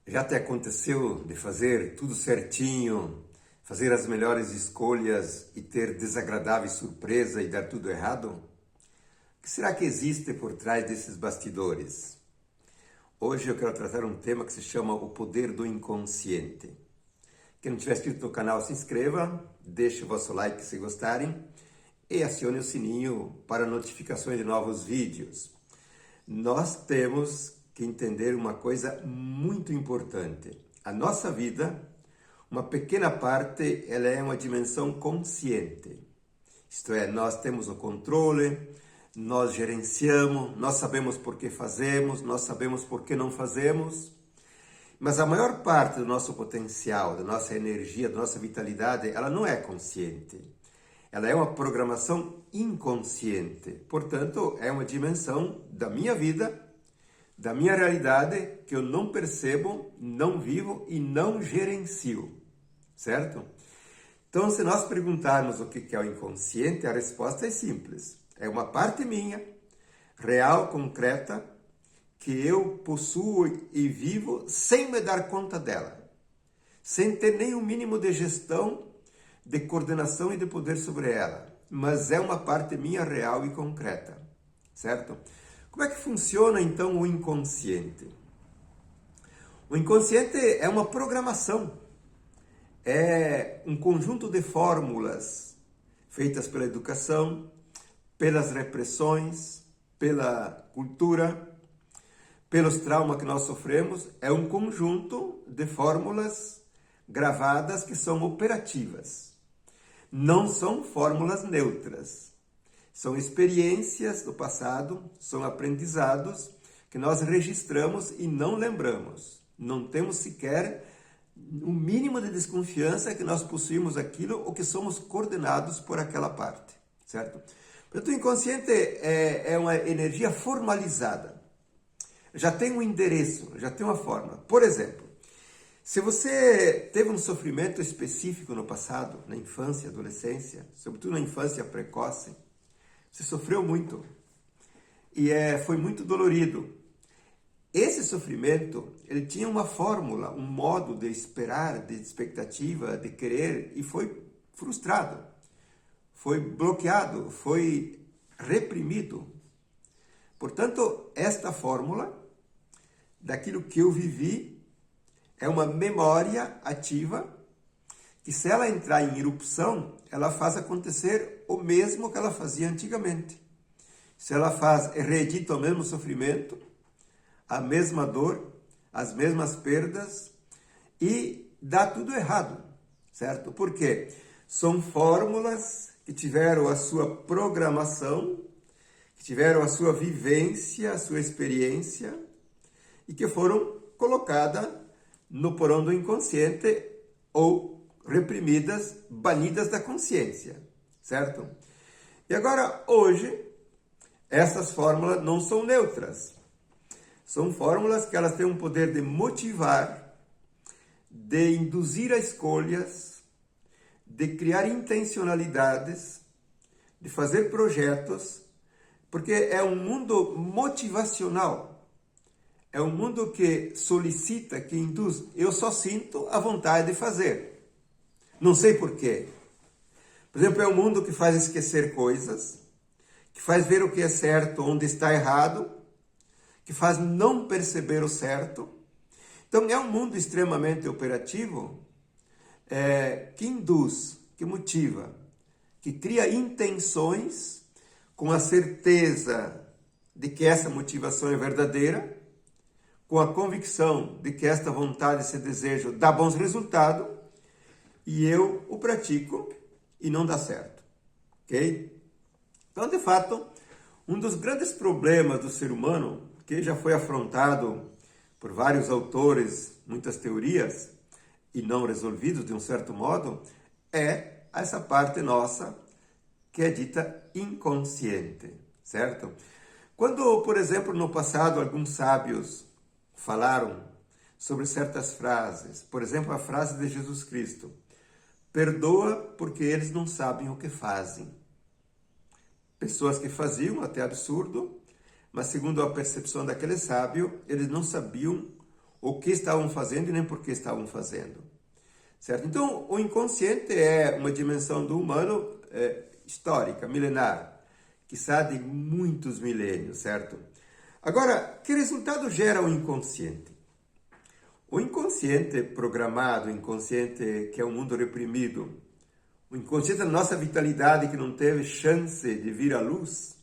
Já te aconteceu de fazer tudo certinho, fazer as melhores escolhas e ter desagradável surpresa e dar tudo errado? O que será que existe por trás desses bastidores? Hoje eu quero tratar um tema que se chama o poder do inconsciente. Quem não tiver inscrito no canal, se inscreva, deixe o vosso like se gostarem e acione o sininho para notificações de novos vídeos. Nós temos que entender uma coisa muito importante. A nossa vida, uma pequena parte, ela é uma dimensão consciente. Isto é, nós temos o controle, nós gerenciamos, nós sabemos por que fazemos, nós sabemos por que não fazemos. Mas a maior parte do nosso potencial, da nossa energia, da nossa vitalidade, ela não é consciente. Ela é uma programação inconsciente. Portanto, é uma dimensão da minha vida, da minha realidade, que eu não percebo, não vivo e não gerencio. Certo? Então, se nós perguntarmos o que é o inconsciente, a resposta é simples. É uma parte minha, real, concreta, que eu possuo e vivo sem me dar conta dela, sem ter nem o mínimo de gestão, de coordenação e de poder sobre ela, mas é uma parte minha real e concreta, certo? Como é que funciona então o inconsciente? O inconsciente é uma programação, é um conjunto de fórmulas feitas pela educação, pelas repressões, pela cultura, pelos traumas que nós sofremos, é um conjunto de fórmulas gravadas que são operativas. Não são fórmulas neutras. São experiências do passado, são aprendizados que nós registramos e não lembramos. Não temos sequer o mínimo de desconfiança que nós possuímos aquilo ou que somos coordenados por aquela parte, certo? Portanto, o inconsciente é uma energia formalizada. Já tem um endereço, já tem uma forma. Por exemplo, se você teve um sofrimento específico no passado, na infância, adolescência, sobretudo na infância precoce, você sofreu muito e foi muito dolorido. Esse sofrimento, ele tinha uma fórmula, um modo de esperar, de expectativa, de querer e foi frustrado, foi bloqueado, foi reprimido. Portanto, esta fórmula daquilo que eu vivi é uma memória ativa que, se ela entrar em erupção, ela faz acontecer o mesmo que ela fazia antigamente. Se ela reedita o mesmo sofrimento, a mesma dor, as mesmas perdas e dá tudo errado, certo? Por quê? São fórmulas que tiveram a sua programação, que tiveram a sua vivência, a sua experiência e que foram colocadas no porão do inconsciente ou reprimidas, banidas da consciência, certo? E agora, hoje, essas fórmulas não são neutras. São fórmulas que elas têm um poder de motivar, de induzir a escolhas, de criar intencionalidades, de fazer projetos, porque é um mundo motivacional. É um mundo que solicita, que induz. Eu só sinto a vontade de fazer. Não sei por quê. Por exemplo, é um mundo que faz esquecer coisas, que faz ver o que é certo, onde está errado, que faz não perceber o certo. Então, é um mundo extremamente operativo, que induz, que motiva, que cria intenções com a certeza de que essa motivação é verdadeira, com a convicção de que esta vontade, esse desejo dá bons resultados, e eu o pratico e não dá certo, ok? Então, de fato, um dos grandes problemas do ser humano, que já foi afrontado por vários autores, muitas teorias, e não resolvidos de um certo modo, é essa parte nossa que é dita inconsciente, certo? Quando, por exemplo, no passado, alguns sábios falaram sobre certas frases, por exemplo, a frase de Jesus Cristo: perdoa porque eles não sabem o que fazem. Pessoas que faziam até absurdo, mas segundo a percepção daquele sábio, eles não sabiam o que estavam fazendo e nem por que estavam fazendo, certo? Então, o inconsciente é uma dimensão do humano histórica, milenar, quiçá de muitos milênios, certo? Agora, que resultado gera o inconsciente? O inconsciente programado, o inconsciente que é um mundo reprimido, o inconsciente da nossa vitalidade que não teve chance de vir à luz,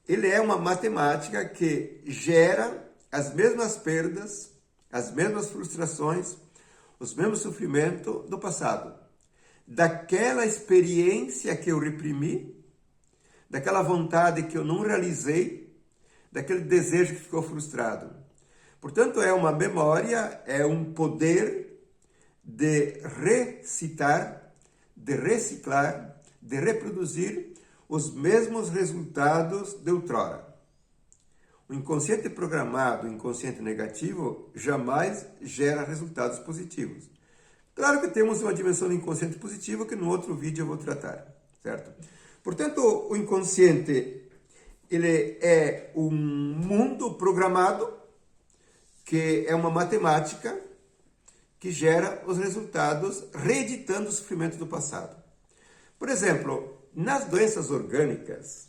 ele é uma matemática que gera as mesmas perdas, as mesmas frustrações, os mesmos sofrimentos do passado. Daquela experiência que eu reprimi, daquela vontade que eu não realizei, daquele desejo que ficou frustrado. Portanto, é uma memória, é um poder de recitar, de reciclar, de reproduzir os mesmos resultados de outrora. O inconsciente programado, o inconsciente negativo, jamais gera resultados positivos. Claro que temos uma dimensão do inconsciente positivo que no outro vídeo eu vou tratar, certo? Portanto, o inconsciente, ele é um mundo programado, que é uma matemática que gera os resultados reeditando o sofrimento do passado. Por exemplo, nas doenças orgânicas,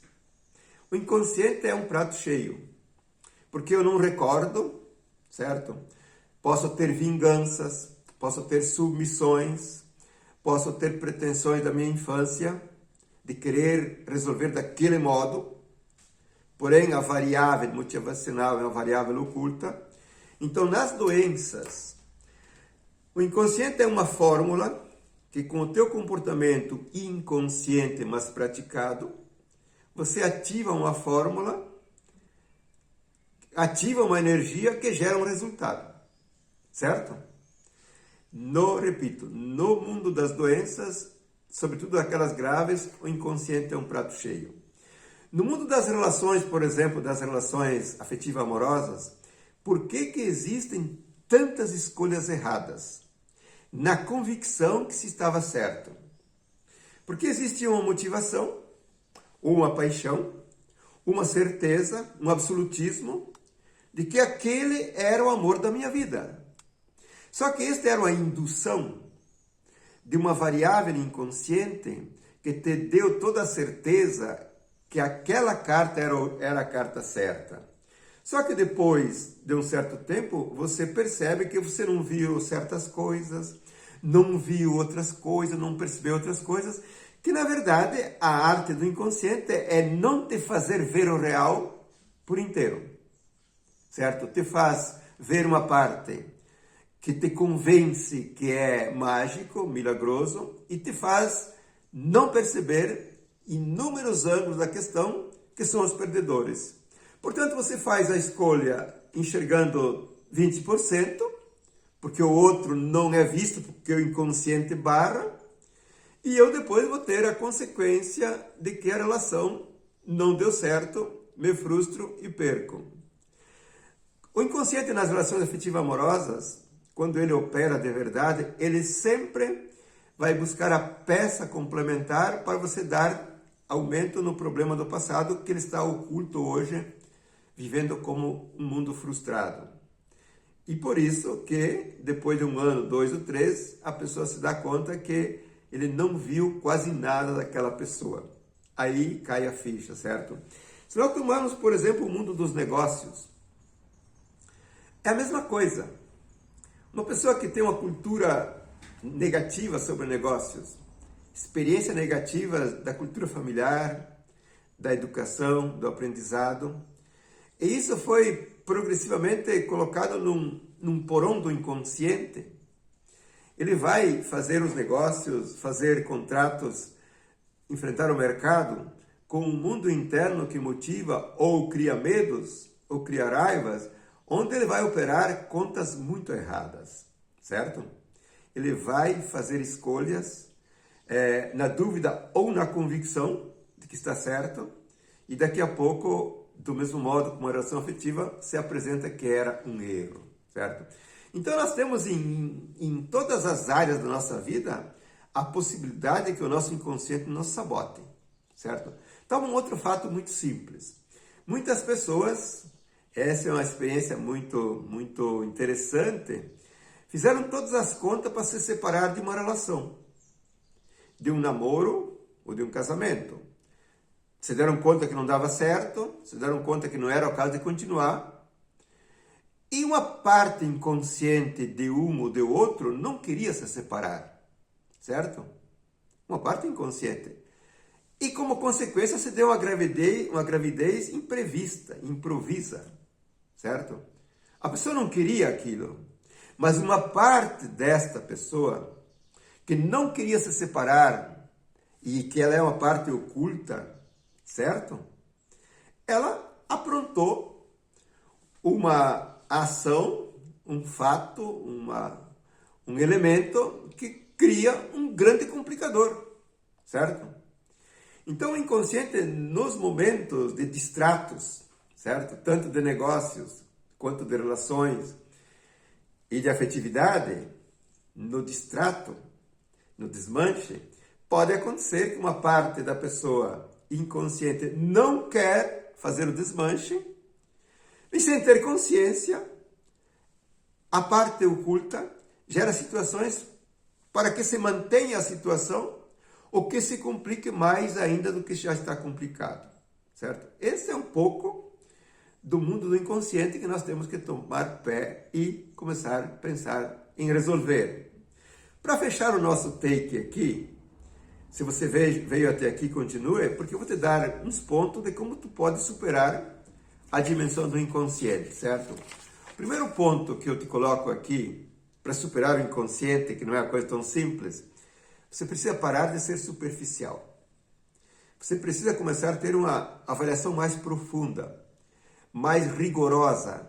o inconsciente é um prato cheio, porque eu não recordo, certo? Posso ter vinganças, posso ter submissões, posso ter pretensões da minha infância, de querer resolver daquele modo, porém a variável motivacional é uma variável oculta. Então, nas doenças, o inconsciente é uma fórmula que com o teu comportamento inconsciente, mas praticado, você ativa uma fórmula, ativa uma energia que gera um resultado, certo? Repito, no mundo das doenças, sobretudo aquelas graves, o inconsciente é um prato cheio. No mundo das relações, por exemplo, das relações afetivo-amorosas, por que existem tantas escolhas erradas? Na convicção que se estava certo. Porque existia uma motivação, uma paixão, uma certeza, um absolutismo de que aquele era o amor da minha vida. Só que esta era uma indução de uma variável inconsciente que te deu toda a certeza que aquela carta era a carta certa. Só que depois de um certo tempo, você percebe que você não viu certas coisas, não viu outras coisas, não percebeu outras coisas, que na verdade a arte do inconsciente é não te fazer ver o real por inteiro, certo? Te faz ver uma parte que te convence que é mágico, milagroso, e te faz não perceber inúmeros ângulos da questão que são os perdedores. Portanto, você faz a escolha enxergando 20%, porque o outro não é visto, porque o inconsciente barra, e eu depois vou ter a consequência de que a relação não deu certo, me frustro e perco. O inconsciente nas relações afetivo-amorosas, quando ele opera de verdade, ele sempre vai buscar a peça complementar para você dar aumento no problema do passado que ele está oculto hoje, vivendo como um mundo frustrado. E por isso que, depois de 1 ano, 2 ou 3, a pessoa se dá conta que ele não viu quase nada daquela pessoa. Aí cai a ficha, certo? Se nós tomarmos, por exemplo, o mundo dos negócios, é a mesma coisa. Uma pessoa que tem uma cultura negativa sobre negócios, experiência negativa da cultura familiar, da educação, do aprendizado, e isso foi progressivamente colocado num porão do inconsciente. Ele vai fazer os negócios, fazer contratos, enfrentar o mercado com um mundo interno que motiva ou cria medos, ou cria raivas, onde ele vai operar contas muito erradas, certo? Ele vai fazer escolhas na dúvida ou na convicção de que está certo, e daqui a pouco, do mesmo modo como a relação afetiva, se apresenta que era um erro, certo? Então nós temos em todas as áreas da nossa vida a possibilidade de que o nosso inconsciente nos sabote, certo? Então um outro fato muito simples. Muitas pessoas Essa é uma experiência muito interessante. Fizeram todas as contas para se separar de uma relação, de um namoro ou de um casamento. Se deram conta que não dava certo, se deram conta que não era o caso de continuar. E uma parte inconsciente de um ou de outro não queria se separar, certo? Uma parte inconsciente. E como consequência se deu uma gravidez imprevista, improvisa, certo? A pessoa não queria aquilo, mas uma parte desta pessoa que não queria se separar e que ela é uma parte oculta, certo? Ela aprontou uma ação, um fato, um elemento que cria um grande complicador, certo? Então o inconsciente, nos momentos de distratos, certo? Tanto de negócios quanto de relações e de afetividade, no distrato, no desmanche, pode acontecer que uma parte da pessoa inconsciente não quer fazer o desmanche e, sem ter consciência, a parte oculta gera situações para que se mantenha a situação ou que se complique mais ainda do que já está complicado, certo? Esse é um pouco do mundo do inconsciente que nós temos que tomar pé e começar a pensar em resolver. Para fechar o nosso take aqui, se você veio até aqui, continue, porque eu vou te dar uns pontos de como tu pode superar a dimensão do inconsciente, certo? O primeiro ponto que eu te coloco aqui, para superar o inconsciente, que não é uma coisa tão simples, você precisa parar de ser superficial. Você precisa começar a ter uma avaliação mais profunda, mais rigorosa,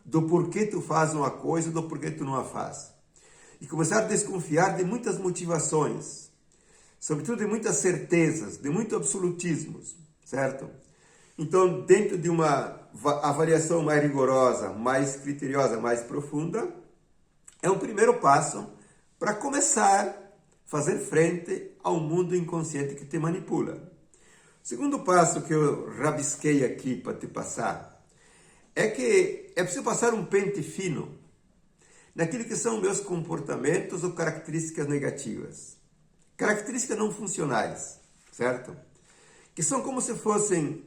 do porquê tu faz uma coisa e do porquê tu não a faz. E começar a desconfiar de muitas motivações, sobretudo de muitas certezas, de muitos absolutismos, certo? Então, dentro de uma avaliação mais rigorosa, mais criteriosa, mais profunda, é um primeiro passo para começar a fazer frente ao mundo inconsciente que te manipula. O segundo passo que eu rabisquei aqui para te passar é que é preciso passar um pente fino naquilo que são meus comportamentos ou características negativas. Características não funcionais, certo? Que são como se fossem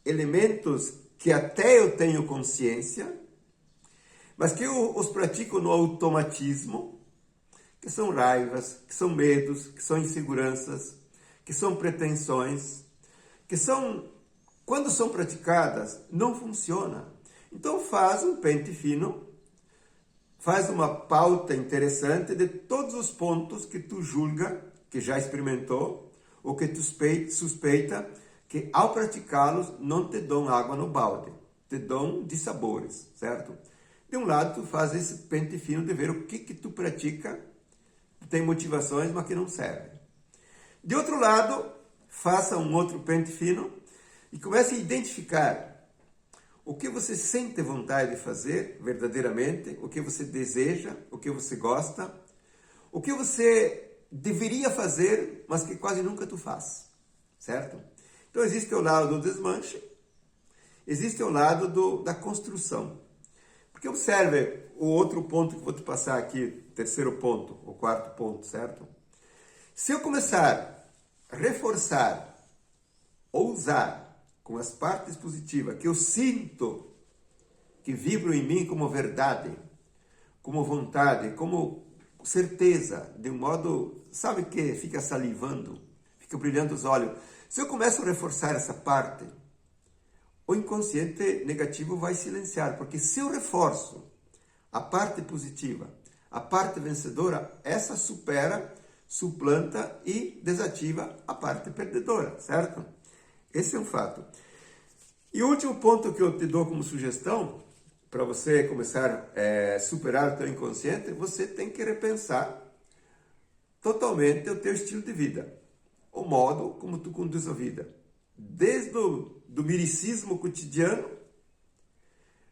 elementos que até eu tenho consciência, mas que eu os pratico no automatismo, que são raivas, que são medos, que são inseguranças, que são pretensões, que são, quando são praticadas, não funciona. Então faz um pente fino, faz uma pauta interessante de todos os pontos que tu julga, que já experimentou, ou que tu suspeita que ao praticá-los não te dão água no balde, te dão dissabores, certo? De um lado, tu faz esse pente fino de ver o que tu pratica, tem motivações, mas que não servem. De outro lado, faça um outro pente fino e comece a identificar o que você sente vontade de fazer verdadeiramente, o que você deseja, o que você gosta, o que você deveria fazer, mas que quase nunca tu faz, certo? Então existe o lado do desmanche, existe o lado da construção. Porque observe o outro ponto que vou te passar aqui, terceiro ponto, ou quarto ponto, certo? Se eu começar a reforçar, ousar com as partes positivas que eu sinto, que vibram em mim como verdade, como vontade, como certeza, de um modo, sabe que fica salivando, fica brilhando os olhos. Se eu começo a reforçar essa parte, o inconsciente negativo vai silenciar, porque se eu reforço a parte positiva, a parte vencedora, essa supera, suplanta e desativa a parte perdedora, certo? Esse é um fato. E o último ponto que eu te dou como sugestão, para você começar a superar o teu inconsciente, você tem que repensar totalmente o teu estilo de vida, o modo como tu conduz a vida. Desde do miricismo cotidiano,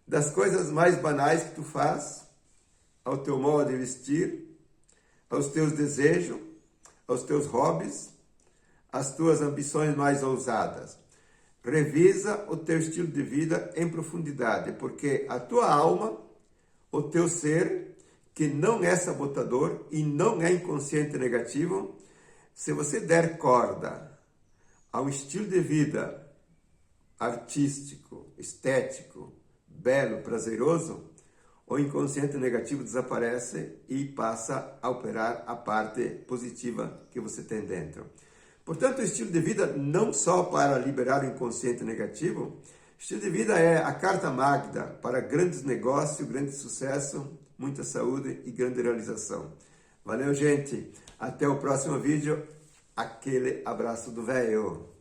das coisas mais banais que tu faz, ao teu modo de vestir, aos teus desejos, aos teus hobbies, às tuas ambições mais ousadas. revisa o teu estilo de vida em profundidade, porque a tua alma, o teu ser, que não é sabotador e não é inconsciente negativo, se você der corda ao estilo de vida artístico, estético, belo, prazeroso, o inconsciente negativo desaparece e passa a operar a parte positiva que você tem dentro. Portanto, o estilo de vida não só para liberar o inconsciente negativo, estilo de vida é a carta magna para grandes negócios, grande sucesso, muita saúde e grande realização. Valeu, gente! Até o próximo vídeo. Aquele abraço do velho!